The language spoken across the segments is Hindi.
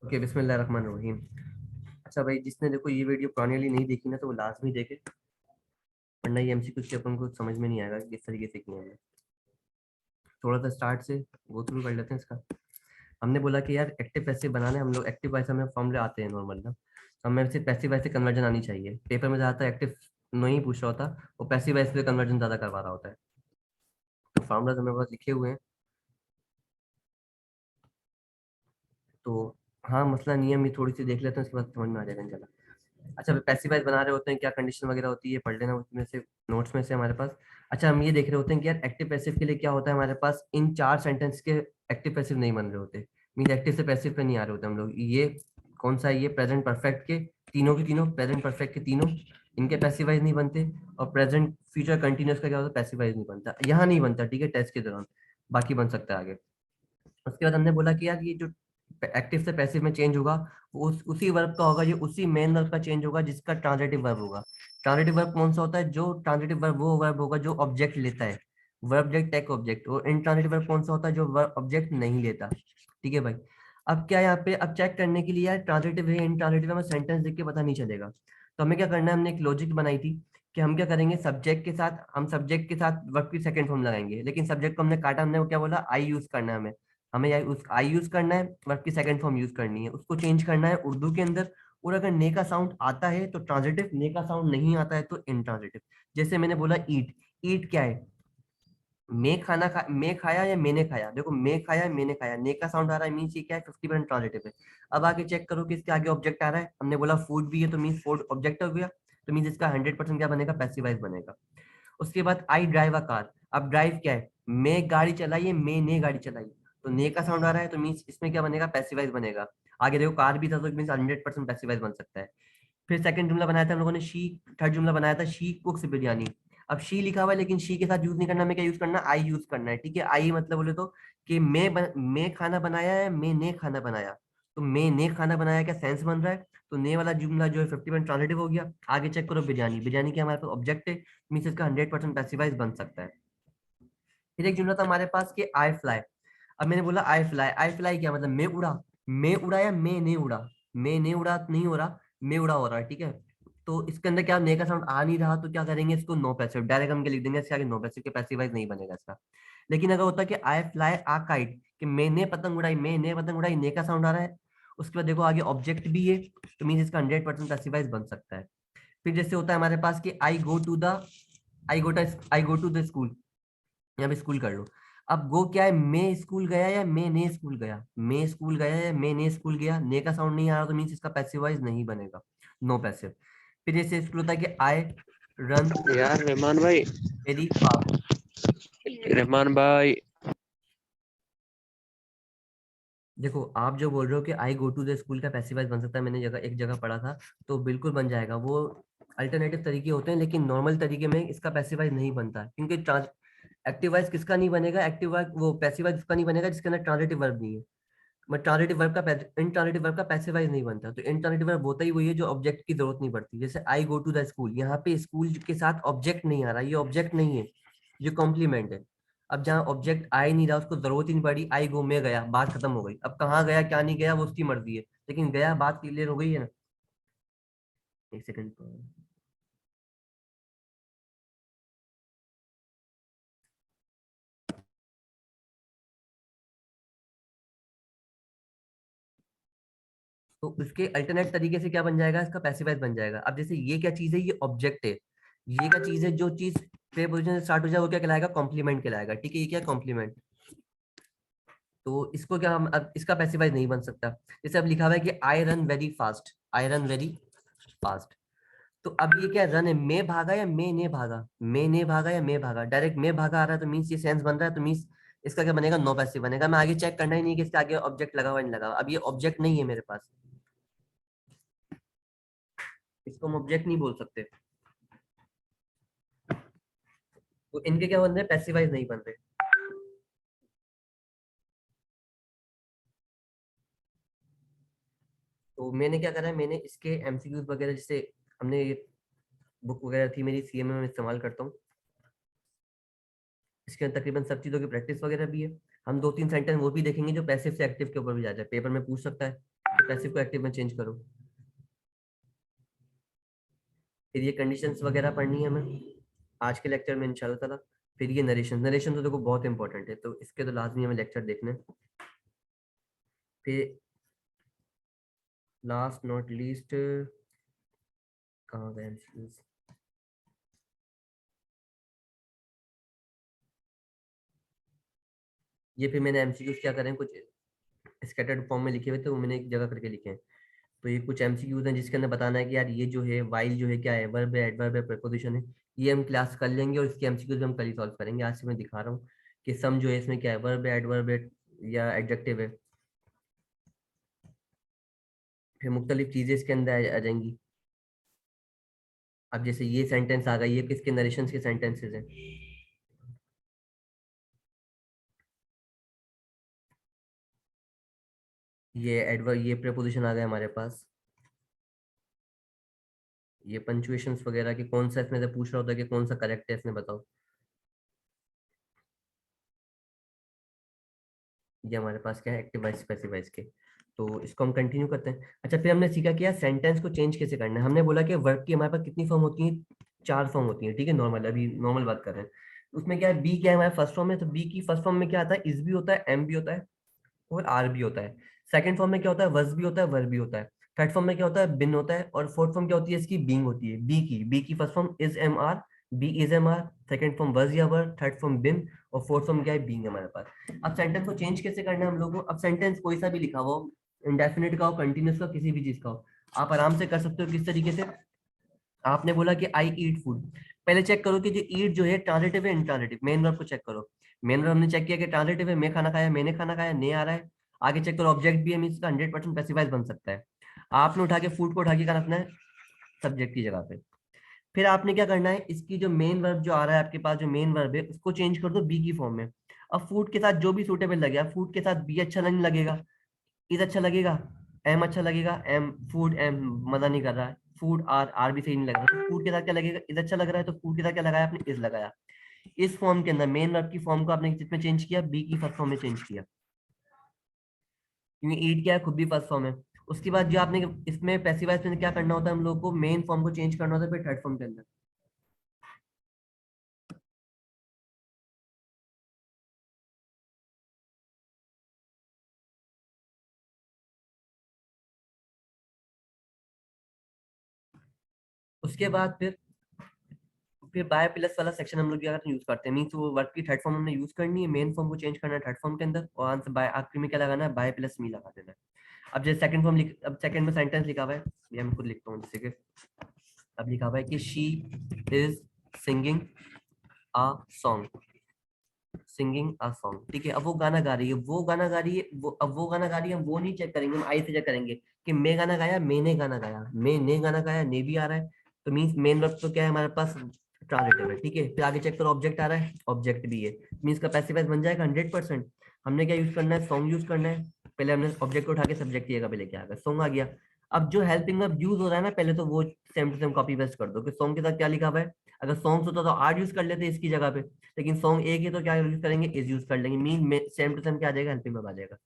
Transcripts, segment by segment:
ओके, बिस्मिल्लाहिर्रहमानिर्रहीम। अच्छा भाई, जिसने देखो ये वीडियो पुरानी वाली नहीं देखी ना, तो वो लाजमी देखे, वरना ये एमसीक्यू के अपन को समझ में नहीं आएगा कि किस तरीके से किए हैं। थोड़ा सा स्टार्ट से गो थ्रू कर लेते हैं इसका। हमने बोला कि यार एक्टिव पैसिव बनाने हम लोग एक्टिव वाइस हमें फॉर्मूले आते हैं नॉर्मल ना, तो हमें सिर्फ पैसिव वाइस से कन्वर्जन आनी चाहिए। पेपर में ज़्यादातर एक्टिव नहीं पूछ रहा होता, वो पैसिव वाइस से कन्वर्जन ज़्यादा करवा रहा होता है। तो फॉर्मूलाज हमारे पास लिखे हुए हैं। तो हाँ, मसला नियम ये थोड़ी सी देख लेते हैं, उसके बाद समझ में आ जाएगा इंशाल्लाह। अच्छा, पैसिव वॉइस बना रहे होते हैं, क्या कंडीशन वगैरह होती है पढ़ लेना उसमें से, नोट्स में से हमारे पास। अच्छा, हम ये देख रहे होते हैं कि यार एक्टिव पैसिव के लिए क्या होता है हमारे पास, इन 4 सेंटेंस के एक्टिव पैसिव नहीं बन रहे होते। मीन एक्टिव से पैसिव पे नहीं आ रहे होते हम लोग। ये कौन सा है, ये प्रेजेंट परफेक्ट के तीनों के तीनों, प्रेजेंट परफेक्ट के तीनों, इनके पैसिव वाइज नहीं बनते। और प्रेजेंट फ्यूचर कंटिन्यूस का क्या होता है, पैसिव वाइज नहीं बनता, यहाँ नहीं बनता, ठीक है, टेस्ट के दौरान। बाकी बन सकता है आगे। उसके बाद हमने बोला कि यार ये जो एक्टिव से पैसिव में चेंज होगा, वो उसी वर्ब का होगा, ये उसी मेन वर्ब का चेंज होगा जिसका ट्रांजिटिव वर्ब होगा। ट्रांजिटिव वर्ब कौन सा होता है, जो ट्रांजिटिव वर्ब वो वर्ब होगा जो ऑब्जेक्ट लेता है, वर्ब ऑब्जेक्ट टेक ऑब्जेक्ट। और इनट्रांजिटिव वर्ब कौन सा होता है, जो वर्ब ऑब्जेक्ट नहीं लेता। ठीक है भाई। अब क्या यहाँ पे, अब चेक करने के लिए यार ट्रांजिटिव है इनट्रांजिटिव, हमें सेंटेंस देख के पता नहीं चलेगा। तो हमें क्या करना है, हमने एक लॉजिक बनाई थी कि हम क्या करेंगे, सब्जेक्ट के साथ, हम सब्जेक्ट के साथ वर्ब की सेकंड फॉर्म लगाएंगे, लेकिन सब्जेक्ट को हमने काटा, हमने वो क्या बोला, आई यूज करना है हमें। हमें या उस आई यूज करना है, वर्ब की सेकंड फॉर्म यूज करनी है, उसको चेंज करना है उर्दू के अंदर। और अगर ने का साउंड आता है तो ट्रांजिटिव, ने का साउंड नहीं आता है तो इनट्रांजिटिव। जैसे मैंने बोला ईट, ईट क्या है, मैं खाना खा, मैं खाया या मैंने खाया। देखो मैं खाया मैंने खाया, ने का साउंड आ रहा है, मीन्स ये क्या है, 50% ट्रांजिटिव है। अब आगे चेक करो कि इसके आगे ऑब्जेक्ट आ रहा है, हमने बोला फूड भी है, तो मीन्स फूड ऑब्जेक्ट हो गया, तो मीन्स इसका 100% क्या बनेगा, पैसिवाइज बनेगा। उसके बाद आई ड्राइव अ कार। अब ड्राइव क्या है, मैं गाड़ी चलाई है, मैंने गाड़ी चलाई, तो ने का साउंड आ रहा है, तो मीन्स इसमें क्या बनेगा, पैसिवाइज बनेगा। आगे देखो कार भी था, तो मीन्स 100% पैसिवाइज बन सकता है। फिर सेकंड जुमला बनाया था हम लोगों ने शी, थर्ड जुमला बनाया था शी कुक्स बिरयानी। अब शी लिखा हुआ है, लेकिन शी के साथ यूज नहीं करना, हमें क्या यूज करना, आई यूज करना है। ठीक है, आई मतलब बोले तो कि मैं खाना बनाया है, मैंने खाना बनाया, तो मैंने खाना बनाया क्या सेंस बन रहा है, तो ने वाला जुमला जो है 50% ट्रांजिटिव हो गया। आगे चेक करो बिरयानी, बिरयानी क्या हमारे पास ऑब्जेक्ट है, मीन्स इसका 100% पैसिवाइज बन सकता है। फिर एक जुमला था हमारे पास कि आई फ्लाई। अब मैंने बोला आई फ्लाई, आई फ्लाई क्या मतलब, मैं उड़ा, मैं उड़ा या मैं नहीं उड़ा, मैं नहीं उड़ा नहीं हो रहा, मैं उड़ा हो रहा है। ठीक है, तो इसके अंदर क्या ने का साउंड आ नहीं रहा, तो क्या करेंगे, इसको नो पैसिव डायरेक्ट हम के लिख देंगे, इसके आगे नो पैसिव के पैसिवाइज नहीं बनेगा इसका। लेकिन अगर होता कि आई फ्लाई आ काइट, कि मैंने पतंग उड़ाई, मैंने पतंग उड़ाई, ने का साउंड आ रहा है, उसके बाद देखो आगे ऑब्जेक्ट भी है, तो मीन इसका 100% पैसिवाइज बन सकता है। फिर जैसे होता है हमारे पास कि I go to the, I go to the school, यहाँ पे स्कूल कर लो। अब गो क्या है, मैं स्कूल गया या मैंने स्कूल गया, मैं स्कूल गया या मैंने स्कूल गया, ने का साउंड नहीं आ रहा, तो मीन्स इसका पैसिव वाइज नहीं बनेगा, नो पैसिव। फिर जैसे स्कूल होता है कि आई रन यार रहमान भाई, वेरी फास्ट। रहमान भाई। देखो आप जो बोल रहे हो कि I go to the school का पैसिव वाइज बन सकता है, मैंने एक जगह पढ़ा था, तो बिल्कुल बन जाएगा। वो अल्टरनेटिव तरीके होते हैं, लेकिन नॉर्मल तरीके में इसका पैसिव वाइज नहीं बनता, क्योंकि एक्टिव वाइज किसका नहीं बनेगा, एक्टिव वाइज वो पैसिव वाइज उसका नहीं बनेगा जिसके अंदर ट्रांजिटिव वर्ब नहीं है। बट ट्रांजिटिव वर्ब का इनट्रांजिटिव वर्ब का पैसिवाइज नहीं बनता, तो इनट्रांजिटिव वर्ब होता ही वही है जो ऑब्जेक्ट की जरूरत नहीं पड़ती। जैसे आई गो टू द स्कूल, यहाँ पे स्कूल के साथ ऑब्जेक्ट नहीं आ रहा, ये ऑब्जेक्ट नहीं है, ये कॉम्प्लीमेंट है। अब जहाँ ऑब्जेक्ट आ ही नहीं रहा, उसको जरूरत ही नहीं पड़ी, आई गो में गया, बात खत्म हो गई। अब कहाँ गया क्या नहीं गया वो उसकी मर्जी है, लेकिन गया, बात क्लियर हो गई है ना। एक सेकंड। तो उसके अल्टरनेट तरीके से क्या बन जाएगा, इसका पैसिवाइज बन जाएगा। अब जैसे ये क्या चीज है, ये ऑब्जेक्ट है, ये क्या चीज है, जो चीज प्रीपोजिशन से स्टार्ट हो जाए वो क्या कहलाएगा, कॉम्प्लीमेंट कहलाएगा। ठीक है, ये क्या कॉम्प्लीमेंट, तो इसको क्या हम, अब इसका पैसिवाइज नहीं बन सकता। जैसे अब लिखा हुआ है कि I run very fast, I run very fast, तो अब ये क्या रन है, मैं भागा या मैं ने भागा, मैं ने भागा या मैं भागा, डायरेक्ट मैं भागा आ रहा है, तो मीन्स ये सेंस बन रहा है, तो मीन्स इसका क्या बनेगा, नो पैसिव बनेगा। मैं आगे चेक करना ही नहीं कि इसके आगे ऑब्जेक्ट लगा हुआ नहीं लगा हुआ। अब ये ऑब्जेक्ट नहीं है मेरे पास, इसको हम ऑब्जेक्ट नहीं बोल सकते, तो इनके क्या बन रहे, पैसिवाइज नहीं बन रहे। तो मैंने क्या करा है, मैंने इसके एमसीक्यूज वगैरह, जैसे हमने ये बुक वगैरह थी मेरी सीएमए में इस्तेमाल करता हूँ, इसके अंदर तकरीबन सब चीजों की प्रैक्टिस वगैरह भी है। हम 2-3 सेंटेंस वो भी देखेंगे जो पैसिव से एक्टिव के ऊपर भी जा जाए, पेपर में पूछ सकता है। तो पैसिव को एक्टिव में चेंज करो। फिर ये कंडीशंस वगैरह पढ़नी है हमें आज के लेक्चर में इंशाल्लाह ताला। फिर ये नरेशन, नरेशन तो देखो बहुत इंपॉर्टेंट है, तो इसके तो लाजमी हमें लेक्चर देखने। फिर लास्ट नॉट लीस्ट, कहाँ गए MCQs? ये फिर मैंने MCQs क्या करें, कुछ स्कैटर्ड फॉर्म में लिखे हुए थे, वो मैंने एक जगह करके लिखे हैं। तो ये कुछ MCQs हैं जिसके अंदर बताना है कि यार ये जो है वाइल जो है क्या है, वर्ब है, एडवर्ब है, प्रीपोजिशन है। ये हम क्लास कर लेंगे और इसके MCQs हम कल ही सॉल्व करेंगे। आज से मैं दिखा रहा हूँ कि सम जो है इसमें क्या है, वर्ब है, एडवर्ब है या एडजेक्टिव है। फिर मुख्तलिफ चीजें इसके अंदर आ जाएंगी। अब जैसे ये सेंटेंस आ गई, ये किसके नरेशन के सेंटेंसेस हैं। ये एडवर्ब, ये प्रीपोजिशन आ गया हमारे पास। ये पंचुएशंस वगैरह के कौन सा इसमें से पूछ रहा होता है कि कौन सा करेक्ट है, इसमें बताओ। ये हमारे पास क्या है, एक्टिव वॉइस पैसिव वॉइस के। तो इसको हम कंटिन्यू करते हैं। अच्छा, फिर हमने सीखा कि यार सेंटेंस को चेंज कैसे करना है। हमने बोला कि वर्ब की हमारे पास कितनी फॉर्म होती है, 4 फॉर्म होती है, ठीक है। नॉर्मल, अभी नॉर्मल बात कर रहे हैं। उसमें क्या है, बी क्या है हमारे फर्स्ट फॉर्म में, तो बी की फर्स्ट फॉर्म में क्या आता है, इज भी होता है, एम भी होता है और आर भी होता है। सेकंड फॉर्म में क्या होता है, वज भी होता है, वर भी होता है। थर्ड फॉर्म में क्या होता है, बिन होता है। और फोर्थ फॉर्म क्या होती है इसकी, बीइंग होती है। बी की first form is am are, be is am are, second form was या वर, थर्ड फॉर्म बिन और फोर्थ फॉर्म क्या है, बीइंग हमारे पास। अब सेंटेंस को चेंज कैसे करना है हम लोगों को। अब सेंटेंस कोई सा भी लिखा हुआ हो, इंडेफिनिट का हो, कंटिन्यूस का, किसी भी चीज का हो, आप आराम से कर सकते हो। किस तरीके से, आपने बोला कि आई ईट फूड, पहले चेक करो कि जो ईट जो है ट्रांजिटिव है इंट्रांजिटिव। मेन वर्ब को चेक करो। मेन वर्ब हमने चेक किया कि ट्रांजिटिव है, मैं खाना खाया, मैंने खाना खाया, ने आ रहा है। आगे चेक करो ऑब्जेक्ट भी है, मींस का 100% पैसिवाइज बन सकता है। आपने उठा के फूड को उठा के क्या रखना है, सब्जेक्ट की जगह पे। फिर आपने क्या करना है, इसकी जो मेन वर्ब जो आ रहा है आपके पास, जो मेन वर्ब है उसको चेंज कर दो बी की फॉर्म में। अब फूड के साथ जो भी सूटेबल लगेगा, फूड के साथ बी अच्छा नहीं लगेगा, इज अच्छा लगेगा, एम अच्छा लगेगा, एम फूड, एम मजा नहीं कर रहा है, फूड आर, आर भी सही नहीं लग रहा, तो फूड के साथ क्या लगेगा, इज अच्छा लग रहा है, तो फूड के साथ क्या लगाया आपने, इज लगाया। इस फॉर्म के अंदर मेन वर्ब की फॉर्म को आपने किसमें चेंज किया, बी की फर्स्ट फॉर्म में चेंज किया, क्योंकि ईट क्या है, खुद भी फर्स्ट फॉर्म है। उसके बाद जो आपने इसमें पैसिवाइज में क्या करना होता है हम लोग को, मेन फॉर्म को चेंज करना होता है फिर थर्ड फॉर्म के अंदर। उसके बाद फिर बाय प्लस वाला सेक्शन हम लोग क्या यूज करते हैं, मीन्स वो वर्ब की थर्ड फॉर्म हमने यूज करनी है, मेन फॉर्म को चेंज करना है थर्ड फॉर्म के अंदर, और आंसर बाय आखिरी में क्या लगाना है, बाय प्लस मी लगा देना है। अब जैसे सेकंड फॉर्म अब सेकंड में सेंटेंस लिखा हुआ है, ये मैं खुद लिखता हूँ जैसे कि, अब लिखा हुआ है कि she is singing a song, singing a song, ठीक है। अब वो गाना गा रही है, वो गाना गा रही है, वो अब वो गाना गा रही है, हम वो नहीं चेक करेंगे, हम आई से चेक करेंगे कि मैं गाना गाया, मैंने गाना गाया, मैंने गाना गाया, ने भी आ रहा है, तो मीन्स मेन वर्ब तो क्या है हमारे पास, ट्रांजिटिव है, ठीक है। फिर आगे चेक करो ऑब्जेक्ट आ रहा है, ऑब्जेक्ट भी है, मीन्स का पैसिव बन जाएगा 100%। हमने क्या यूज करना है, सॉन्ग यूज करना है। पहले हमने ऑब्जेक्ट को उठा के सब्जेक्ट की जगह पे लेके आ गया, सॉन्ग आ गया। अब जो हेल्पिंग वर्ब यूज हो रहा है ना, पहले तो वो same to same copy paste कर दो कि सॉन्ग के साथ क्या लिखा हुआ है। अगर सॉन्ग्स होता तो आर यूज कर लेते इसकी जगह पे, लेकिन सॉन्ग एक है तो क्या यूज करेंगे, इज यूज कर लेंगे, मीन सेम टू सेम क्या आ जाएगा, हेल्पिंग वर्ब आ जाएगा।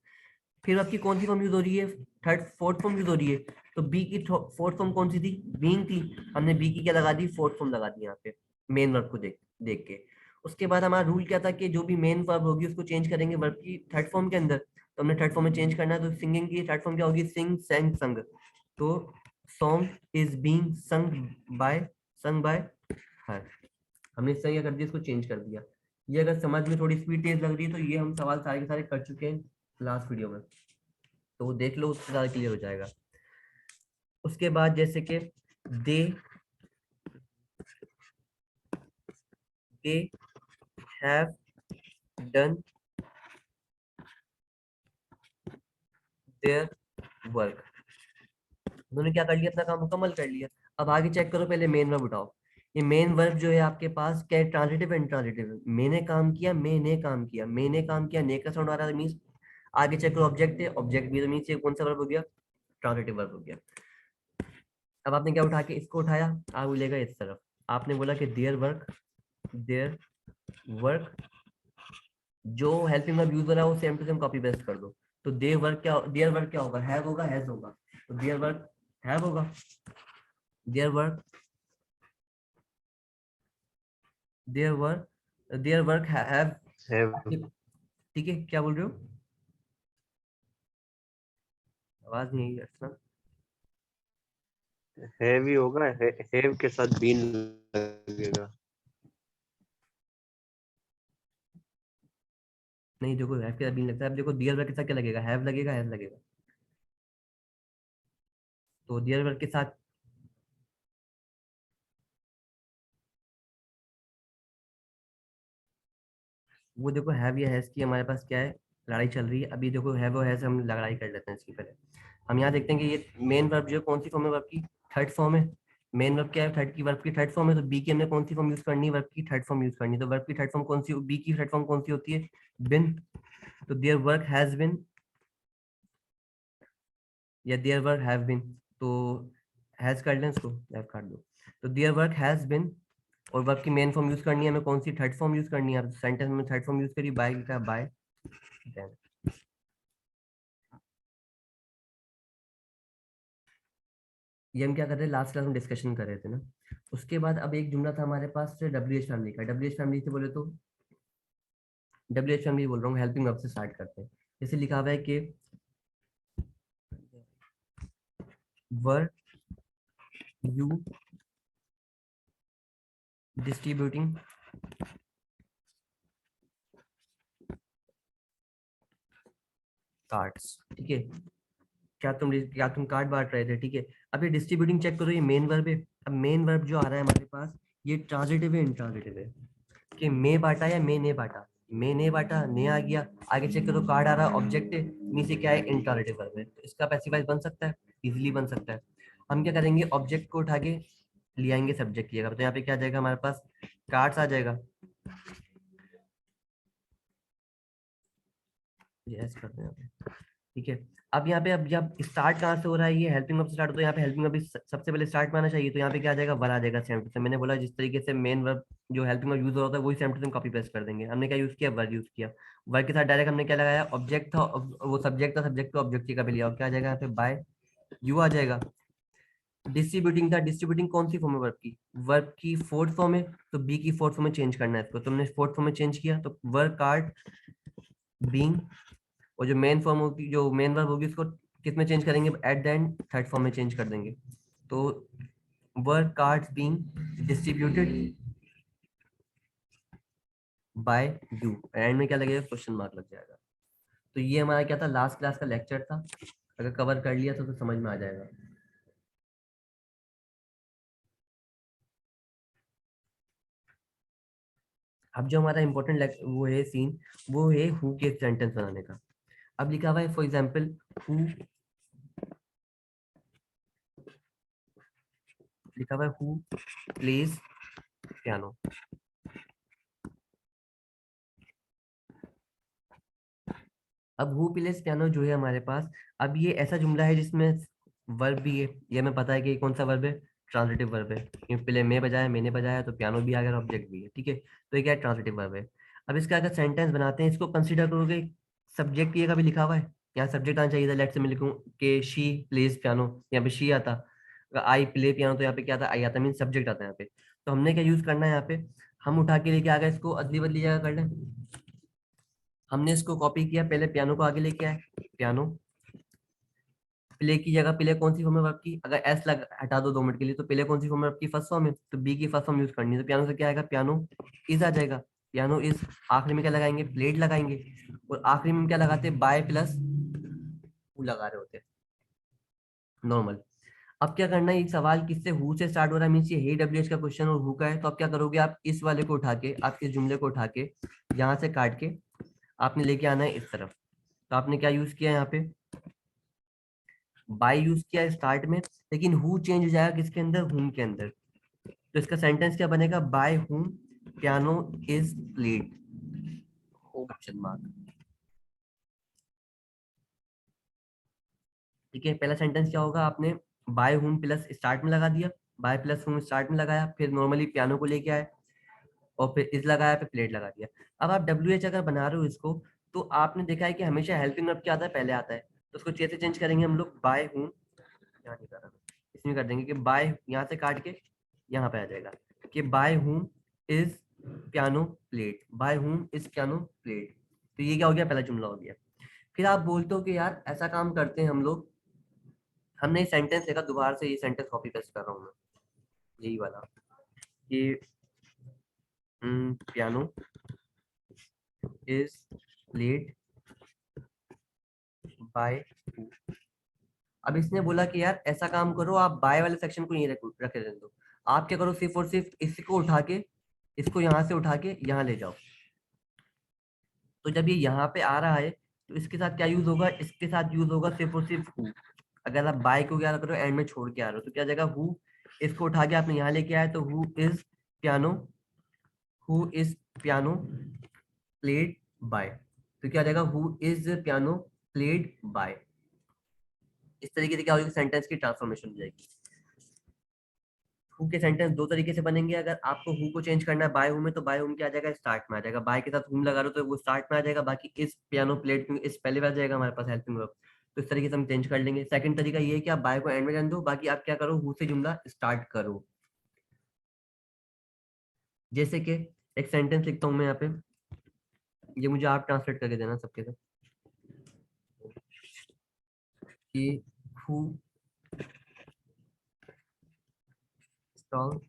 फिर आपकी कौन सी फॉर्म यूज हो रही है, थर्ड फोर्थ फॉर्म यूज हो रही है। तो बी की फोर्थ फॉर्म कौन सी थी, बीइंग थी, हमने बी की क्या लगा दी, फोर्थ फॉर्म लगा दी यहाँ पे, मेन वर्ब को देख देख के। उसके बाद हमारा रूल क्या था कि जो भी मेन वर्ब होगी उसको चेंज करेंगे वर्ब की थर्ड फॉर्म के अंदर, तो हमने थर्ड फॉर्म में चेंज करना है, तो सिंगिंग की थर्ड फॉर्म क्या होगी, सिंग, सेंग, संग। तो song is being sung by हर, हमने इस तरह क्या कर दिया, इसको चेंज कर दिया। ये अगर समझ में थोड़ी स्पीड तेज लग रही है तो ये हम सवाल सारे के सारे कर चुके हैं लास्ट वीडियो में, तो वो देख लो, उससे ज्यादा क्लियर हो जाएगा। उसके बाद जैसे कि they they have done their work, उन्होंने क्या कर लिया, अपना काम मुकम्मल कर लिया। अब आगे चेक करो, पहले मेन वर्ब उठाओ। ये मेन वर्ब जो है आपके पास क्या है, ट्रांजिटिव इंट्रांजिटिव, मैंने काम किया, मैंने काम किया, मैंने काम किया, ने का साउंड आ रहा है, मींस आगे चेक करो ऑब्जेक्ट है, ऑब्जेक्ट भी, तो मींस ये कौन सा वर्ब हो गया, ट्रांजिटिव वर्ब हो गया। अब आपने क्या उठा के इसको उठाया, आगे मिलेगा इस तरफ, आपने बोला कि देयर वर्क, जो हेल्पिंग वर्ब यूज हो रहा है वो same to same copy paste कर दो। तो देयर वर्क क्या होगा, हैव होगा, हैज होगा। तो देयर वर्क हैव होगा, their work their work have. Have ठीक है, क्या बोल रहे हो, आवाज नहीं आई अर्चना। हैव ही होगा, हैव के साथ बीन लगेगा। नहीं देखो, हैव के साथ भी नहीं लगता है। अब देखो देयर वर्क के साथ क्या लगेगा, हैव लगेगा, हैज लगेगा। तो देयर वर्क के साथ वो देखो हैव या हैज की हमारे पास क्या है, लड़ाई चल रही है। अभी देखो हैव और हैज हम लड़ाई कर लेते हैं इसकी पहले। हम यहाँ देखते हैं कि ये मेन वर्ब जो है कौन सी फॉर्म है, वर्ब की थर्ड फॉर्म है। मेन वर्ब क्या है, थर्ड की वर्ब की थर्ड फॉर्म है। तो बी की हमने कौन सी फॉर्म यूज करनी है, वर्ब की थर्ड फॉर्म यूज करनी है। तो वर्ब की थर्ड फॉर्म कौन सी, बी की थर्ड फॉर्म कौन सी होती है, बिन। तो देयर वर्क हैज बिन या देयर वर्क हैव बिन। तो हैज कर लें इसको, हैव काट दो। तो देयर वर्क हैज बिन, और वर्ब की मेन फॉर्म यूज करनी है हमें, कौन सी, थर्ड फॉर्म यूज करनी है। सेंटेंस में थर्ड फॉर्म यूज करी, बाय लिखा है, बाय देन। ये हम क्या कर रहे हैं, लास्ट क्लास में डिस्कशन कर रहे थे ना। उसके बाद अब एक जुमला था हमारे पास डब्ल्यू एच फैमिली का। डब्ल्यू एच फैमिली से बोले तो डब्ल्यू एच फैमिली बोल रहा हूँ, हेल्पिंग वर्ब से स्टार्ट करते हैं। जैसे लिखा हुआ है कि वर यू डिस्ट्रीब्यूटिंग कार्ड्स, ठीक है। क्या तुम कार्ड बांट रहे थे, ठीक है। अब ये डिस्ट्रीब्यूटिंग चेक करो, ये मेन वर्ब है। अब मेन वर्ब जो आ रहा है हमारे पास, ये ट्रांजिटिव है, इंट्रांजिटिव है। कि मैं बांटा या मैं ने बांटा, मैं ने बांटा, ने आ गया। आगे चेक करो, कार्ड आ रहा है, ऑब्जेक्ट है, नीचे क्या है, इंट्रांजिटिव वर्ब है। तो इसका पैसिव वॉइस बन सकता है, इजीली बन सकता है। हम क्या करेंगे, ऑब्जेक्ट को उठा के ले आएंगे सब्जेक्ट की जगह। तो यहाँ पे क्या आ जाएगा हमारे पास, कार्ड्स आ जाएगा। यस करते हैं यहाँ पे, ठीक है। अब यहाँ पे, अब जब स्टार्ट कहाँ से हो रहा है, ये हेल्पिंग वर्ब से स्टार्ट होता है। यहाँ पे हेल्पिंग वर्ब सबसे पहले स्टार्ट में आना चाहिए। तो यहाँ पे क्या आ जाएगा, वर आ जाएगा सेम टू सेम। मैंने बोला जिस तरीके से मेन वर्ब जो हेल्पिंग वर्ब यूज होता है वही same to same copy paste कर देंगे। हमने क्या यूज किया, वर यूज किया। वर के साथ डायरेक्ट हमने क्या लगाया, ऑब्जेक्ट था, वो सब्जेक्ट था, सब्जेक्ट को ऑब्जेक्ट की का भी लिया। और क्या आ जाएगा यहाँ पे, बाय यू आ जाएगा। डिस्ट्रीब्यूटिंग था, डिस्ट्रीब्यूटिंग कौन सी फॉर्म है, वर्ब की फोर्थ फॉर्म है। तो बी की फोर्थ फॉर्म में चेंज करना है इसको। तुमने फोर्थ फॉर्म में चेंज किया, तो वर्क कार्ड बीइंग, और जो मेन फॉर्म होगी, जो मेन वर्ब होगी, उसको किस में चेंज करेंगे, at the end third form में चेंज कर देंगे। तो work cards being distributed by you, and में क्या लगेगा, क्वेश्चन मार्क लग जाएगा। तो ये हमारा क्या था, लास्ट क्लास का लेक्चर था। अगर कवर कर लिया तो समझ में आ जाएगा। अब जो हमारा इंपॉर्टेंट वो है सीन, वो है हु के सेंटेंस बनाने का। अब लिखा हुआ है फॉर एग्जाम्पल, हु, लिखा हुआ है हु प्लेज पियानो। अब हु प्लेज पियानो जो है हमारे पास, अब ये ऐसा जुमला है जिसमें वर्ब भी है। ये हमें पता है कि कौन सा वर्ब है, ट्रांजिटिव वर्ब है, क्योंकि पहले मैं बजाया, मैंने बजाया, तो पियानो भी आ गया, ऑब्जेक्ट भी है, ठीक है। तो ये क्या है, ट्रांजिटिव वर्ब है। अब इसका अगर सेंटेंस बनाते हैं, इसको कंसीडर करोगे, सब्जेक्ट ये का भी लिखा हुआ है, यहाँ सब्जेक्ट आना चाहिए था। लेट से मैं लिखूं कि शी प्लेज पियानो, यहाँ पे शी आता। अगर आई प्ले पियानो, तो यहाँ पे क्या आता, आई आता, मीन सब्जेक्ट आता है यहाँ पे। तो हमने क्या यूज करना है यहाँ पे, हम उठा के लेके आ गए, इसको अदली बदली जगह कर लें। हमने इसको कॉपी किया, पहले पियानो को आगे लेके आए, पियानो। प्ले की जगह पहले कौन सी फॉर्म है वर्ब की, अगर एस लग हटा दो 2 मिनट के लिए, तो पहले कौन सी फॉर्म है वर्ब की, फर्स्ट फॉर्म है। तो बी की फर्स्ट फॉर्म यूज करनी है। तो पियानो से क्या आएगा, पियानो इज आ जाएगा, पियानो इज। आखिरी में क्या लगाएंगे, प्लेट लगाएंगे। और आखिरी में क्या लगाते हैं, बाय प्लस हु लगा रहे होते हैं, नॉर्मल। अब क्या करना है, एक सवाल किससे, हु से स्टार्ट हो रहा है, मीन्स ये हे डब्ल्यू एच का क्वेश्चन और हु का है। तो आप क्या करोगे, आप इस वाले को उठा के, आप इस जुमले को उठा के यहाँ से काट के आपने लेके आना है इस तरफ। तो आपने क्या यूज किया यहाँ पे, बाय यूज किया स्टार्ट में, लेकिन हु चेंज हो जाएगा किसके अंदर, हुम के अंदर। तो इसका सेंटेंस क्या बनेगा, by whom piano is played, question mark. ठीक है, पहला सेंटेंस क्या होगा, आपने बाय हुम प्लस स्टार्ट में लगा दिया, बाय प्लस हुम स्टार्ट में लगाया, फिर नॉर्मली पियानो को लेके आए, और फिर इज लगाया, फिर प्लेट लगा दिया। अब आप डब्ल्यू एच अगर बना रहे हो इसको, तो आपने देखा है कि हमेशा हेल्पिंग वर्ब क्या आता है, पहले आता है, तो उसको कैसे चेंज करेंगे हम लोग, बाय हूम, यहाँ नहीं कर रहा, इसमें कर देंगे कि बाय, यहाँ से काट के यहाँ पे आ जाएगा कि bye whom is piano plate, bye whom is piano plate. तो ये क्या हो गया, पहला जुमला हो गया। फिर आप बोलते हो कि यार ऐसा काम करते हैं हम लोग, हमने ये सेंटेंस देखा, दोबारा से ये सेंटेंस कॉपी पेस्ट कर रहा हूँ मैं, यही वाला कि पियानो इज प्लेड बाय। अब इसने बोला कि यार ऐसा काम करो, आप बाय वाले सेक्शन को यहीं रखे रहने दो, आप क्या करो, सिर्फ और सिर्फ इसको उठा के, इसको यहाँ से उठा के यहाँ ले जाओ। तो जब ये यहाँ पे आ रहा है तो इसके साथ क्या यूज होगा, इसके साथ यूज होगा सिर्फ और सिर्फ हु। अगर आप बाय को क्या करो, एंड में छोड़ के आ रहे हो, तो क्या जगह हु, इसको उठा के आपने यहाँ लेके आए, तो who is piano, who is piano played by. तो क्या जाएगा, who is piano played by. इस तरीके से क्या होगी, सेंटेंस की ट्रांसफॉर्मेशन हो जाएगी। हु के सेंटेंस दो तरीके से बनेंगे, अगर आपको हु को चेंज करना है बाय हु में, तो बाय हु में क्या आ जाएगा, स्टार्ट में आ जाएगा, बाय के साथ हुम लगा रहे हो तो वो स्टार्ट में आ जाएगा, बाकी इस पियानो प्लेट इस पहले में आ जाएगा हमारे पास हेल्पिंग वर्ब। तो इस तरीके से हम चेंज कर लेंगे। सेकंड तरीका ये है कि आप बाय को एंड में जान दो, बाकी आप क्या करो, हु से जुमला स्टार्ट करो। जैसे कि एक सेंटेंस लिखता हूं मैं यहाँ पे, ये मुझे आप ट्रांसलेट करके देना सबके साथ, कि हु स्टॉल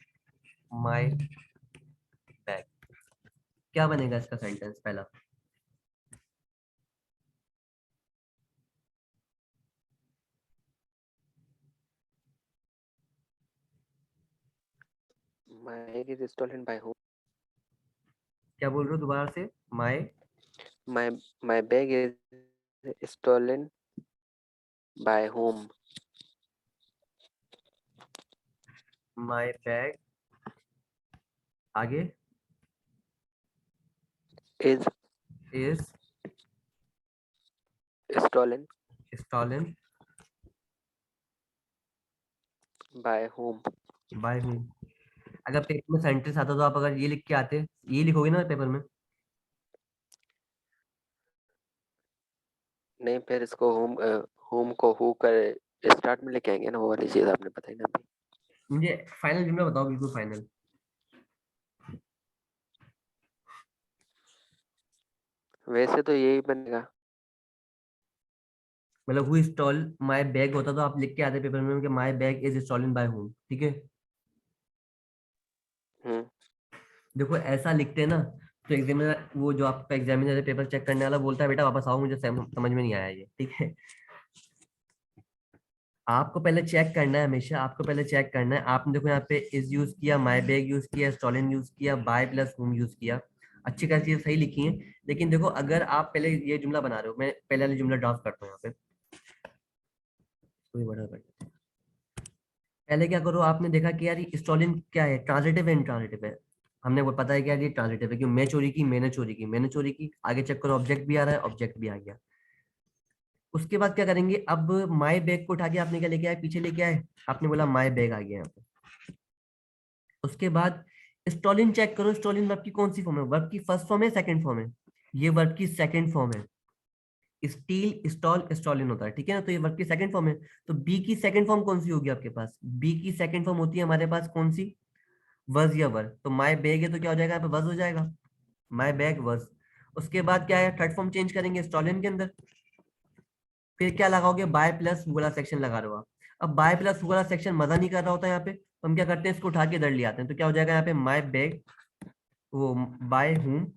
माय बैग। क्या बनेगा इसका सेंटेंस पहला, My bag is stolen by whom? क्या बोल रहे हो दोबारा से, my, My my bag is stolen by whom? My bag, आगे Is is stolen stolen by whom? Bye whom. अगर पेपर में सेंटेंस आता तो आप अगर ये लिख के आते, ये लिखोगे ना पेपर में, नहीं, फिर इसको whom को who कर स्टार्ट में लेके आएंगे ना, वो वाली चीज आपने बताई ना अभी। मुझे फाइनल जुमला बताओ, बिल्कुल फाइनल। वैसे तो यही बनेगा। मतलब हु स्टॉल माय बैग होता तो आप लिख के आते पेपर में कि my bag is stolen bye whom, ठीक है। हम्म। देखो ऐसा लिखते हैं ना, तो एग्जामिनर, वो जो आपका एग्जामिनर पेपर चेक करने वाला, बोलता है बेटा वापस आओ, मुझे समझ में नहीं आया ये, ठीक है। आपको पहले चेक करना है, हमेशा आपको पहले चेक करना है। आपने देखो यहाँ पे इज यूज किया, माय बैग यूज किया, स्टॉलन यूज किया, बाय प्लस होम यूज किया, अच्छी खासी चीजें सही लिखी है। लेकिन देखो अगर आप पहले ये जुमला बना रहे हो, मैं पहले वाली जुमला ड्राफ्ट करता हूँ यहाँ पे, कोई बड़ा कर, पहले क्या करो, आपने देखा कि यार ये स्टॉलन क्या है, ट्रांजिटिव है, इनट्रांजिटिव है। हमने वो पता है कि यार ये ट्रांजिटिव है, क्यों, मैं चोरी की, मैंने चोरी की, मैंने चोरी की, आगे चेक करो, ऑब्जेक्ट भी आ रहा है, ऑब्जेक्ट भी आ गया। उसके बाद क्या करेंगे, अब माई बैग को उठा के आपने क्या लेके आए, पीछे लेके आए, आपने बोला माई बैग आ गया यहाँ पे। उसके बाद स्टॉलिन चेक करो, स्टॉलिन वर्ब की कौन सी फॉर्म है, वर्ब की फर्स्ट फॉर्म है, सेकंड फॉर्म है, ये वर्ब की सेकंड फॉर्म है। स्टील, स्टॉल, स्टॉलिन होता है, ठीक है ना, तो ये वर्ब की सेकंड फॉर्म है। तो बी की सेकंड फॉर्म कौन सी होगी आपके पास, बी की सेकंड फॉर्म होती है हमारे पास कौन सी, वज या वर। तो माई बैग है तो क्या हो जाएगा यहाँ पे, वज हो जाएगा, माई बैग वज। उसके बाद क्या है, थर्ड फॉर्म चेंज करेंगे स्टॉलिन के अंदर, फिर क्या लगाओगे, बाय प्लस वाला सेक्शन लगा रहे हो आप। अब बाय प्लस वाला सेक्शन मजा नहीं कर रहा होता यहाँ पे, तो हम क्या करते हैं, इसको उठा के इधर ले आते हैं, तो क्या हो जाएगा यहाँ पे, माय बैग, वो बाय हूम,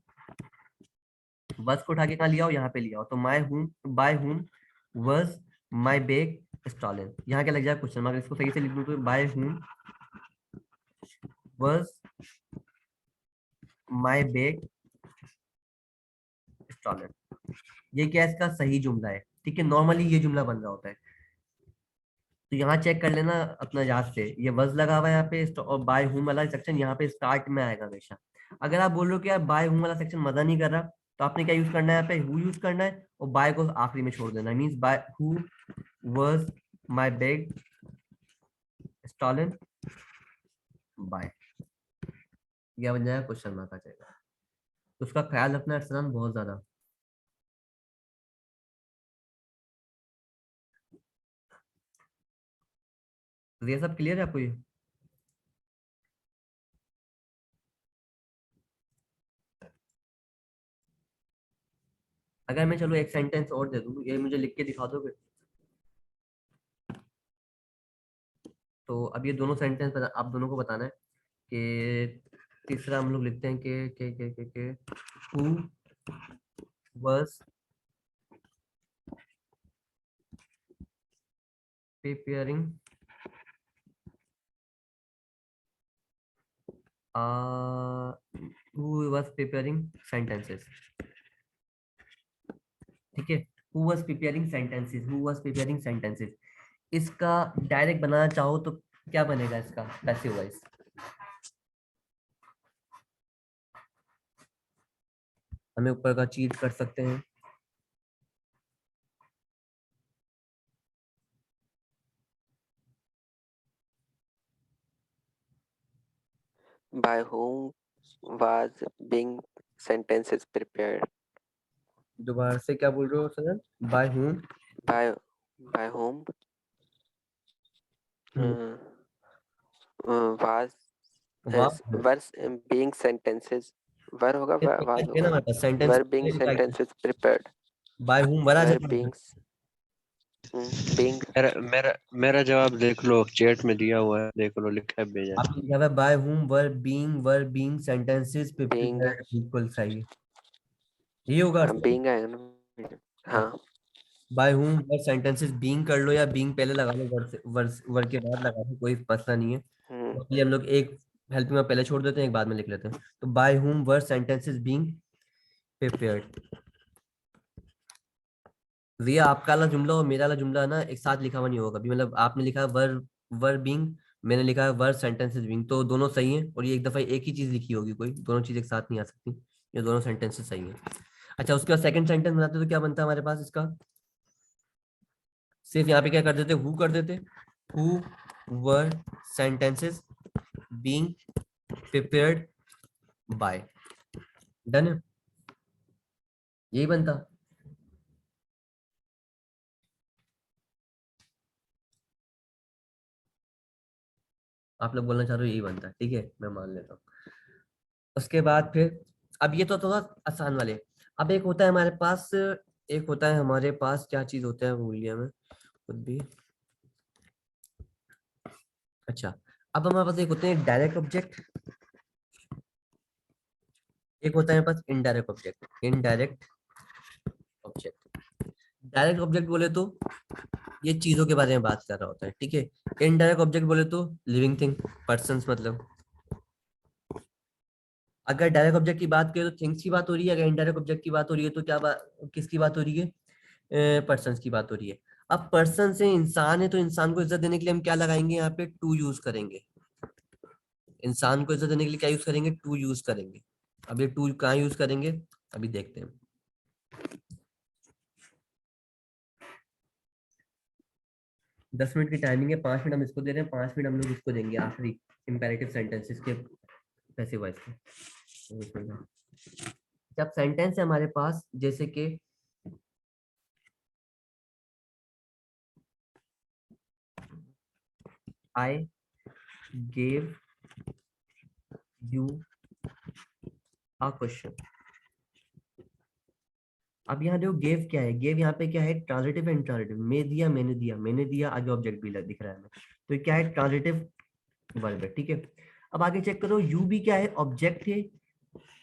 बस को उठा के कहाँ लिया हो, यहाँ पे लिया हो, तो माय हूम, बाय हूम वज माय बैग स्टॉलन। यहाँ क्या लग जाएगा क्वेश्चन मार्क, इसको सही से लिख दूं तो बाय हूम वज माय बैग स्टॉलन। ये क्या है, इसका सही जुमला है, ठीक है, नॉर्मली ये जुमला बन रहा होता है। तो यहाँ चेक कर लेना अपना याद से, ये वज लगा हुआ है यहाँ पे, और बाय हूम वाला सेक्शन यहाँ पे स्टार्ट में आएगा हमेशा। अगर आप बोल रहे हो कि यार बाय हूम वाला सेक्शन मजा नहीं कर रहा, तो आपने क्या यूज करना है, यहाँ पे हु यूज करना है, और बाय को आखिरी में छोड़ देना, means by who was my bag stolen by. यह बन जाएगा क्वेश्चन मार्क आ जाएगा। तो उसका ख्याल रखना अरसलान बहुत ज्यादा। ये सब क्लियर है आपको ये? अगर मैं चलो एक सेंटेंस और दे दूं, ये मुझे लिख के दिखा दोगे? तो अब ये दोनों सेंटेंस आप दोनों को बताना है कि तीसरा हम लोग लिखते हैं के who was preparing who was preparing sentences. ठीक है, who was preparing sentences, who was preparing sentences. इसका डायरेक्ट बनाना चाहो तो क्या बनेगा इसका पैसिव वॉइस? हमें ऊपर का चीज कर सकते हैं। by whom was being sentences prepared? दोबारा से क्या बोल रहे हो sir? Bye whom? by by whom uh, was were being sentences were होगा was होगा हमारे पास sentence were being sentences prepared by whom were आ were जाएगा। being being मेरा मेरा मेरा जवाब देख लो, चैट में दिया हुआ है, देख लो, लिखा है भेजा। आपने लिखा है bye whom were being sentences being prepared बिल्कुल सही है। ये होगा being आएगा ना। हाँ बाय हूम वर सेंटेंसेस बीइंग कर लो या बीइंग पहले लगा लो, वर के बाद लगा लो, कोई मसला नहीं है। तो इसलिए हम लोग एक हेल्पिंग वर्ब पहले छोड़ देते हैं, एक बाद में लिख लेते हैं। तो बाय हूम वर सेंटेंसेस बीइंग प्रिपेयर्ड। ये आपका वाला जुमला और मेरा वाला जुमला ना एक साथ लिखा हुआ नहीं होगा अभी, मतलब आपने लिखा है वर वर बीइंग, मैंने लिखा है वर सेंटेंसेस बीइंग, तो दोनों सही हैं। और ये एक दफा एक ही चीज लिखी होगी, कोई दोनों चीज एक साथ नहीं आ सकती। ये दोनों सेंटेंसेस सही हैं। अच्छा, उसके बाद सेकंड सेंटेंस बनाते तो क्या बनता है हमारे पास इसका? सिर्फ यहाँ पे क्या कर देते, हु कर देते, who were sentences being prepared by. Done है, यही बनता। आप लोग बोलना चाह रहे हो यही बनता है, ठीक है, मैं मान लेता हूँ। उसके बाद फिर अब ये तो थोड़ा आसान वाले। अब एक होता है हमारे पास, एक होता है हमारे पास क्या चीज होता है भूल गया मैं खुद भी। अच्छा, अब हमारे पास एक होते हैं डायरेक्ट ऑब्जेक्ट, एक होता है हमारे पास indirect object. Indirect object, direct object बोले तो ये चीजों के बारे में बात कर रहा होता है, ठीक है। इनडायरेक्ट ऑब्जेक्ट बोले तो लिविंग थिंग, पर्सन्स मतलब। अगर डायरेक्ट ऑब्जेक्ट की बात करें तो थिंग्स की बात हो रही है, अगर इनडायरेक्ट ऑब्जेक्ट की बात हो रही है तो क्या बात, किसकी बात हो रही है? पर्सन्स की बात हो रही है। अब पर्सन से इंसान है तो इंसान को इज्जत देने के लिए हम क्या लगाएंगे, यहाँ पे टू यूज करेंगे। इंसान को इज्जत देने के लिए क्या यूज करेंगे, टू यूज करेंगे। अब ये टू कहाँ यूज करेंगे अभी देखते हैं। 10 मिनट की टाइमिंग है, 5 मिनट हम इसको दे रहे हैं, 5 मिनट हम लोग इसको देंगे आखिरी इंपेरेटिव सेंटेंसेस के पैसिव वॉइस के। जब सेंटेंस है हमारे पास जैसे कि I gave you a question. अब यहाँ देखो गेव क्या है, गेव यहाँ पे क्या है, ट्रांजिटिव एंड इंट्रांजिटिव। मैं दिया, मैंने दिया, आगे ऑब्जेक्ट भी दिख रहा है हमें, तो ये क्या है, ट्रांजिटिव वर्ब है, ठीक है। अब आगे चेक करो, यू भी क्या है, ऑब्जेक्ट है,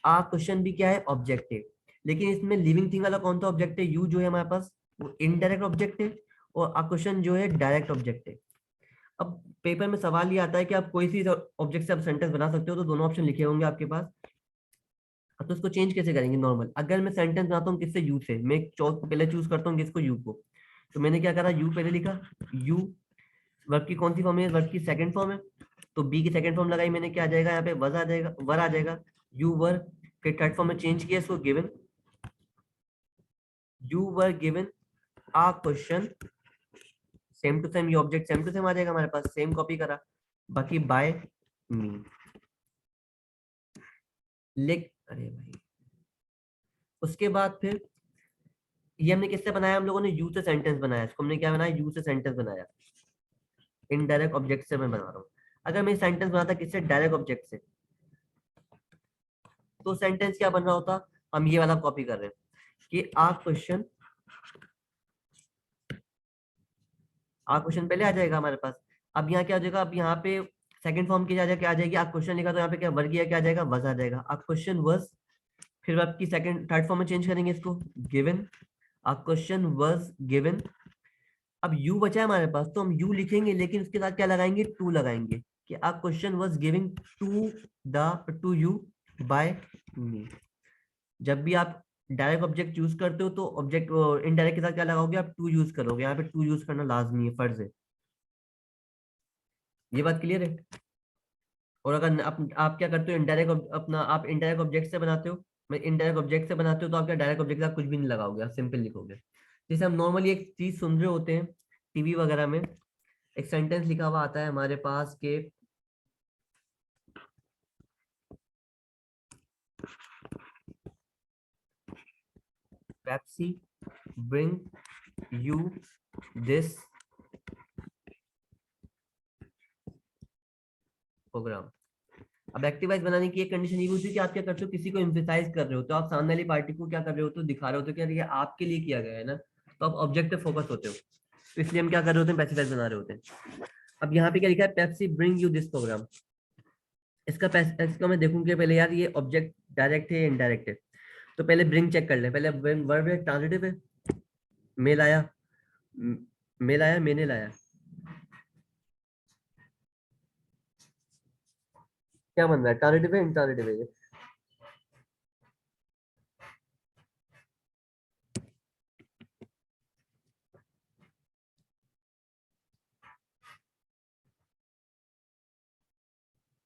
आ क्वेश्चन भी क्या है, ऑब्जेक्ट है। लेकिन इसमें लिविंग थिंग वाला कौन सा ऑब्जेक्ट है, यू जो है हमारे पास वो इनडायरेक्ट ऑब्जेक्ट है, और आ क्वेश्चन जो है डायरेक्ट ऑब्जेक्ट है। अब पेपर में सवाल ये आता है कि आप कोई सी ऑब्जेक्ट से आप सेंटेंस बना सकते हो, तो दोनों ऑप्शन लिखे होंगे आपके पास। अब तो इसको चेंज कैसे करेंगे नॉर्मल, अगर मैं सेंटेंस बनाता हूँ किससे, यू से, मैं पहले चूज करता हूँ किसको, यू को। तो मैंने क्या करा, यू पहले लिखा, यू वर्ब की कौन सी फॉर्म है, वर्ब की सेकंड फॉर्म है, तो बी की सेकंड फॉर्म लगाई मैंने, क्या आ जाएगा यहाँ पे, वज आ जाएगा, वर आ जाएगा, यू वर। फिर थर्ड फॉर्म में चेंज किया इसको, given, you were given a question, same to same, ये ऑब्जेक्ट सेम टू सेम आ जाएगा हमारे पास, सेम कॉपी करा। बाकी बाय मी लिख, अरे भाई। उसके बाद फिर ये हमने किससे बनाया, हम लोगों ने यू से सेंटेंस बनाया, इसको हमने क्या बनाया, यू से सेंटेंस बनाया। इनडायरेक्ट ऑब्जेक्ट से मैं बना रहा हूँ। अगर मैं सेंटेंस बनाता किससे, डायरेक्ट ऑब्जेक्ट से, तो सेंटेंस क्या बन रहा होता, हम ये वाला कॉपी कर रहे हैं कि आ क्वेश्चन पहले आ जाएगा हमारे पास। अब यहाँ क्या हो जाएगा, अब यहाँ पे सेकंड फॉर्म की क्या आ जाएगी, आप क्वेश्चन लिखा तो यहाँ पे क्या वर्ग क्या आ जाएगा, वज आ जाएगा। आप क्वेश्चन वज, फिर आपकी सेकंड थर्ड फॉर्म में चेंज करेंगे इसको, गिवन, आप क्वेश्चन वज गिवन। अब यू बचा है हमारे पास, तो हम यू लिखेंगे लेकिन उसके साथ क्या लगाएंगे, टू लगाएंगे, कि आ क्वेश्चन वज गिविंग टू यू बाय मी। जब भी आप डायरेक्ट ऑब्जेक्ट यूज करते हो तो ऑब्जेक्ट इनडायरेक्ट के साथ क्या लगाओगे, आप टू यूज करोगे, यहाँ पे टू यूज करना लाजमी है, फर्ज है। ये बात क्लियर है। और अगर आप क्या करते हो, इनडायरेक्ट अपना आप इनडायरेक्ट ऑब्जेक्ट से बनाते हो, मैं इनडायरेक्ट ऑब्जेक्ट से बनाते हो, तो आप क्या डायरेक्ट ऑब्जेक्ट का कुछ भी नहीं लगाओगे, आप सिंपल लिखोगे। जैसे हम नॉर्मली एक चीज सुन रहे होते हैं टीवी वगैरह में, एक सेंटेंस लिखा हुआ आता है हमारे पास के Pepsi bring you this program. अब एक्टिवाइज बनाने की एक कंडीशन ये होती है कि आप क्या करते हो, किसी को एम्फेसाइज कर रहे हो, तो आप सामने वाली पार्टी को क्या कर रहे हो, तो दिखा रहे हो, तो क्या ये आपके लिए किया गया है ना, तो आप ऑब्जेक्ट पे फोकस होते हो, तो इसलिए हम क्या कर रहे होते हैं, पैसिफाइज बना रहे होते हैं। अब यहाँ पे क्या लिखा है, Pepsi bring you this program. इसका मैं देखूंगी पहले यार ये ऑब्जेक्ट डायरेक्ट है या इनडायरेक्ट है, तो पहले ब्रिंग चेक कर ले, पहले वर्ब है ट्रांजिटिव है, मेल आया, मेल आया, मैंने लाया, क्या बन रहा है, ट्रांजिटिव है इंट्रांजिटिव है,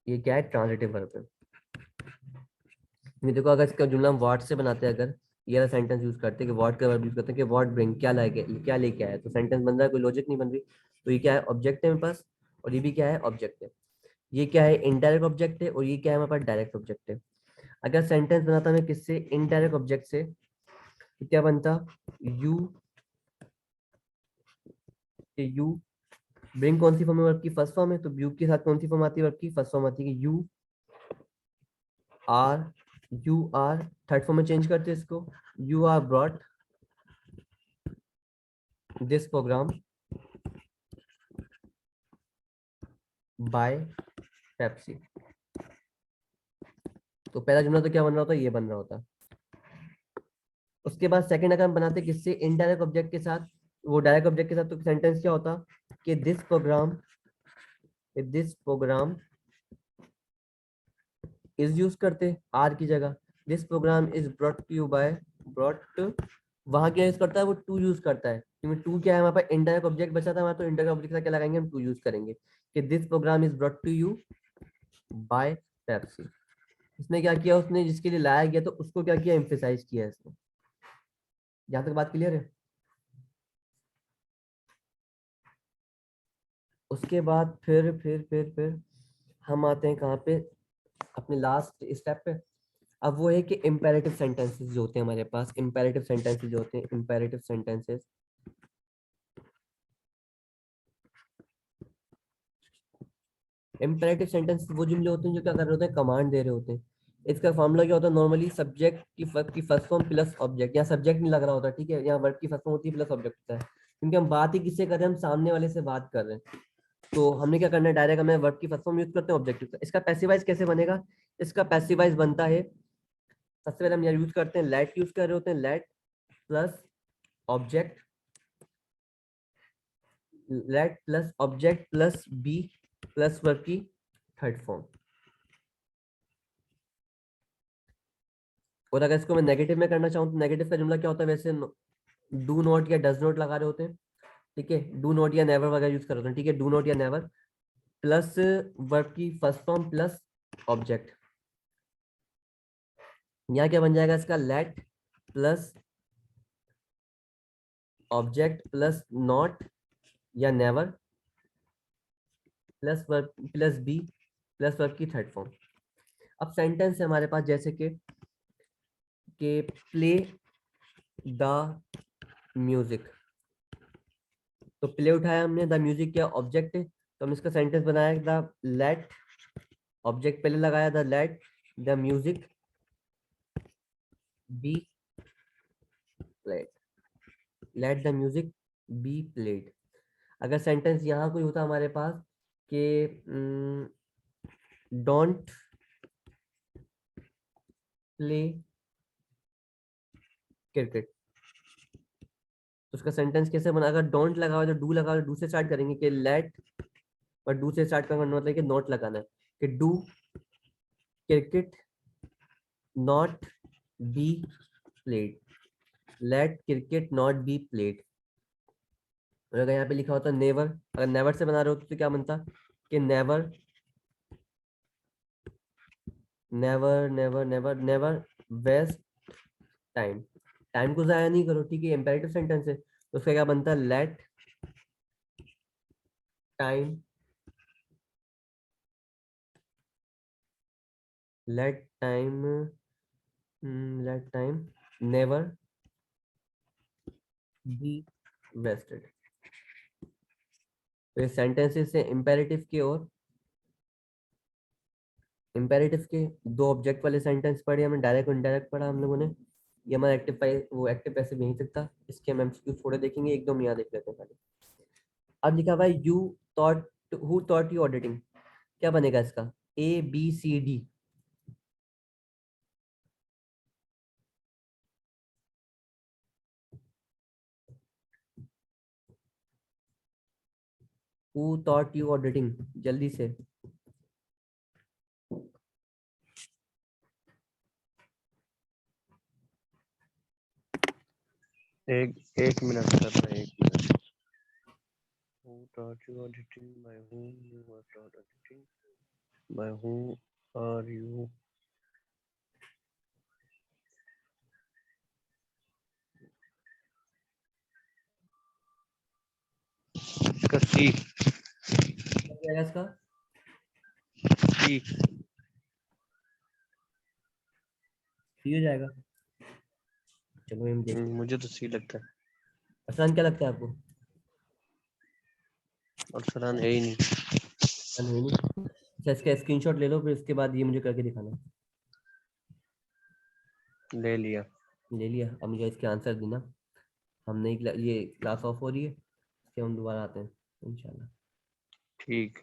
ये क्या है, ट्रांजिटिव वर्ब है। ये देखो, अगर इसका जुमला हम व्हाट से बनाते हैं, अगर ये वाला सेंटेंस यूज करते हैं कि व्हाट का वर्ब यूज करते हैं कि व्हाट ब्रिंग, क्या लाके, क्या लेके आया, तो सेंटेंस बन रहा है, कोई लॉजिक नहीं बन रही। तो ये क्या है, ऑब्जेक्ट है मेरे पास, और ये भी क्या है, ऑब्जेक्ट है। ये क्या है, इनडायरेक्ट ऑब्जेक्ट है, और ये क्या है हमारे पास, डायरेक्ट ऑब्जेक्ट है। अगर सेंटेंस बनाता मैं किससे, इनडायरेक्ट ऑब्जेक्ट से, तो क्या बनता, यू, यू ब्रिंग कौन सी फॉर्म है, वर्ब की फर्स्ट फॉर्म है, तो यू के साथ कौन सी फॉर्म आती है, वर्ब की फर्स्ट फॉर्म आती है, यू आर, थर्ड फॉर्म में चेंज करते हैं इसको, you are brought this program by Pepsi. तो पहला जुमला तो क्या बन रहा होता है, ये बन रहा होता। उसके बाद सेकंड अगर हम बनाते किससे, इनडायरेक्ट ऑब्जेक्ट के साथ, वो डायरेक्ट ऑब्जेक्ट के साथ, तो सेंटेंस क्या होता कि दिस प्रोग्राम इज यूज करते आर की जगह, this program is brought to you by, brought, वहां क्या यूज करता है, वो टू यूज करता है, क्योंकि टू क्या है हमारे पास, इनडायरेक्ट ऑब्जेक्ट बचा था हमारा, तो इनडायरेक्ट ऑब्जेक्ट का क्या लगाएंगे, हम टू यूज करेंगे कि this program is brought to you by Pepsi. इसने क्या किया, उसने जिसके लिए लाया गया तो उसको क्या किया, एम्फेसाइज किया है इसने। यहाँ तक बात क्लियर है। उसके बाद फिर हम आते हैं कहाँ पे, अपने लास्ट स्टेप पे। अब वो है कि इम्पेरेटिव सेंटेंसेस जो होते हैं हमारे पास, इम्पेरेटिव सेंटेंसेस जो होते हैं, इम्पेरेटिव सेंटेंसेस, इम्पेरेटिव सेंटेंस वो जुमले होते हैं जो क्या कर रहे होते हैं, कमांड दे रहे होते हैं। इसका फॉर्मूला क्या होता है, नॉर्मली सब्जेक्ट की फर्स्ट फॉर्म प्लस ऑब्जेक्ट, यहाँ सब्जेक्ट नहीं लग रहा होता, ठीक है, यहाँ वर्ब की फर्स्ट फॉर्म होती है प्लस ऑब्जेक्ट होता है, क्योंकि हम बात ही किससे कर रहे हैं, हम सामने वाले से बात कर रहे हैं। तो हमने क्या करना है, डायरेक्ट हमें वर्ब की फर्स्ट फॉर्म यूज करते हैं, ऑब्जेक्ट। इसका पैसिवाइज कैसे बनेगा, इसका पैसिवाइज बनता है, सबसे पहले हम यहाँ यूज करते हैं, लेट यूज कर रहे होते हैं, let plus object, let plus object plus be plus verb की थर्ड फॉर्म। और अगर इसको मैं नेगेटिव में करना चाहूँ तो नेगेटिव का जुमला क्या होता है, वैसे डू नॉट या डज नॉट लगा रहे होते हैं, ठीक है, डू नॉट या नेवर वगैरह यूज कर रहे होते हैं, ठीक है, डू नॉट या नेवर प्लस वर्ब की फर्स्ट फॉर्म प्लस ऑब्जेक्ट। यहाँ क्या बन जाएगा इसका, let plus object plus not या never plus verb plus be plus verb की थर्ड फॉर्म। अब सेंटेंस है हमारे पास, जैसे कि प्ले द म्यूजिक, तो प्ले उठाया हमने, द म्यूजिक क्या ऑब्जेक्ट है, तो हम इसका सेंटेंस बनाया था, लेट, ऑब्जेक्ट पहले लगाया था, let the music B played, let the music be played. अगर सेंटेंस यहाँ कोई होता हमारे पास कि डोंट प्ले क्रिकेट, तो उसका सेंटेंस कैसे बना? अगर डोंट लगा हुआ तो डू लगा हुआ, डू से स्टार्ट करेंगे कि लेट, और डू से स्टार्ट करना मतलब कि नॉट लगाना है कि do cricket not be played, let cricket not be played. और अगर यहाँ पे लिखा होता नेवर, अगर नेवर से बना रहे हो तो क्या बनता कि never never never never never waste time, time को जाया नहीं करो, ठीक है, इंपेरेटिव सेंटेंस है, तो उसका क्या बनता है? Let time, let time, let time never be wasted. तो ये सेंटेंसेस से इंपेरेटिव के और इंपेरेटिव के दो ऑब्जेक्ट वाले सेंटेंस पढ़े हमने, डायरेक्ट और इनडायरेक्ट पढ़ा हम लोगों ने। ये हमारा एक्टिव वो एक्टिव पैसिव यहीं तक था। इसके हम एमसीक्यू थोड़े देखेंगे, एक दो हम यहाँ देख लेते हैं पहले। अब लिखा हुआ है you thought, who thought you auditing, क्या बनेगा इसका? A B C D. Who thought you auditing, जल्दी से। एक मिनट सर, एक minute. Who taught you auditing? By whom you were taught auditing? By whom are you? इसका सी, क्या जाएगा इसका? सी। सी हो जाएगा। चलो हम देखते हैं। मुझे तो सी लगता है, अफरान क्या लगता है आपको? और फरहान है ही नहीं। अफरान है नहीं। अच्छा, इसका स्क्रीनशॉट ले लो, फिर इसके बाद ये मुझे करके दिखाना। ले लिया। ले लिया? अब मुझे इसके आंसर देना। हम नहीं, ये क्लास ऑफ हो रही है, इसके हम दोबारा आते हैं इंशाल्लाह। ठीक।